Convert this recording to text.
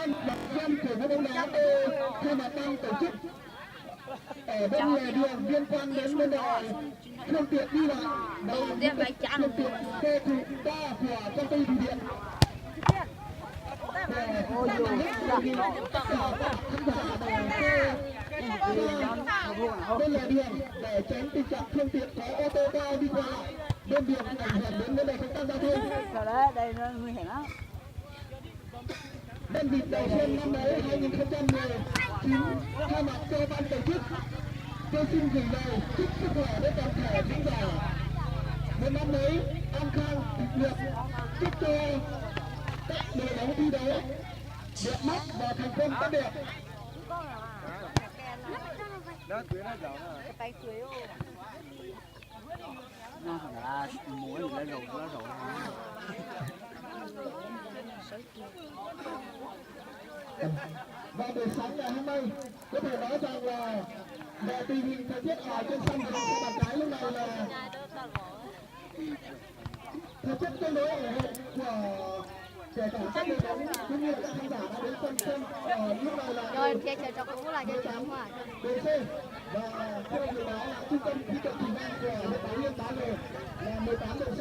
vâng, đặc dân của môn bóng đá thay mặt ban tổ chức ở bên lề đường liên quan đến vấn đề phương tiện đi lại và phương tiện xe thụ đa của công ty thủy điện. Ôi dồi, bên lề đường để tránh tình trạng phương tiện có ô tô cao đi qua lại bên đường ảnh hưởng đến vấn đề công tác giao thông. Đây nó nguy hiểm lắm. Nhân dịp đầu xuân năm mới 2019, thay mặt cho ban tổ chức, tôi xin gửi lời chúc sức khỏe đến toàn thể khán giả. Một năm mới an khang, thịnh vượng, chúc cho các đội bóng thi đấu đẹp mắt và thành công tốt đẹp. Nó là muối thì nó rồi. Và buổi sáng ngày hôm nay có thể nói rằng là về tình hình thời tiết ở trên sân của các bạn gái lúc này là thời tiết tương đối ổn định của kể cả các đội bóng cũng như các khán giả đã đến sân xem lúc này là rồi chơi chờ cho cũng là chơi chóng mà DC và theo dự báo là trung tâm khí tượng thủy văn của hệ thống Yên Bái là 18 độ C.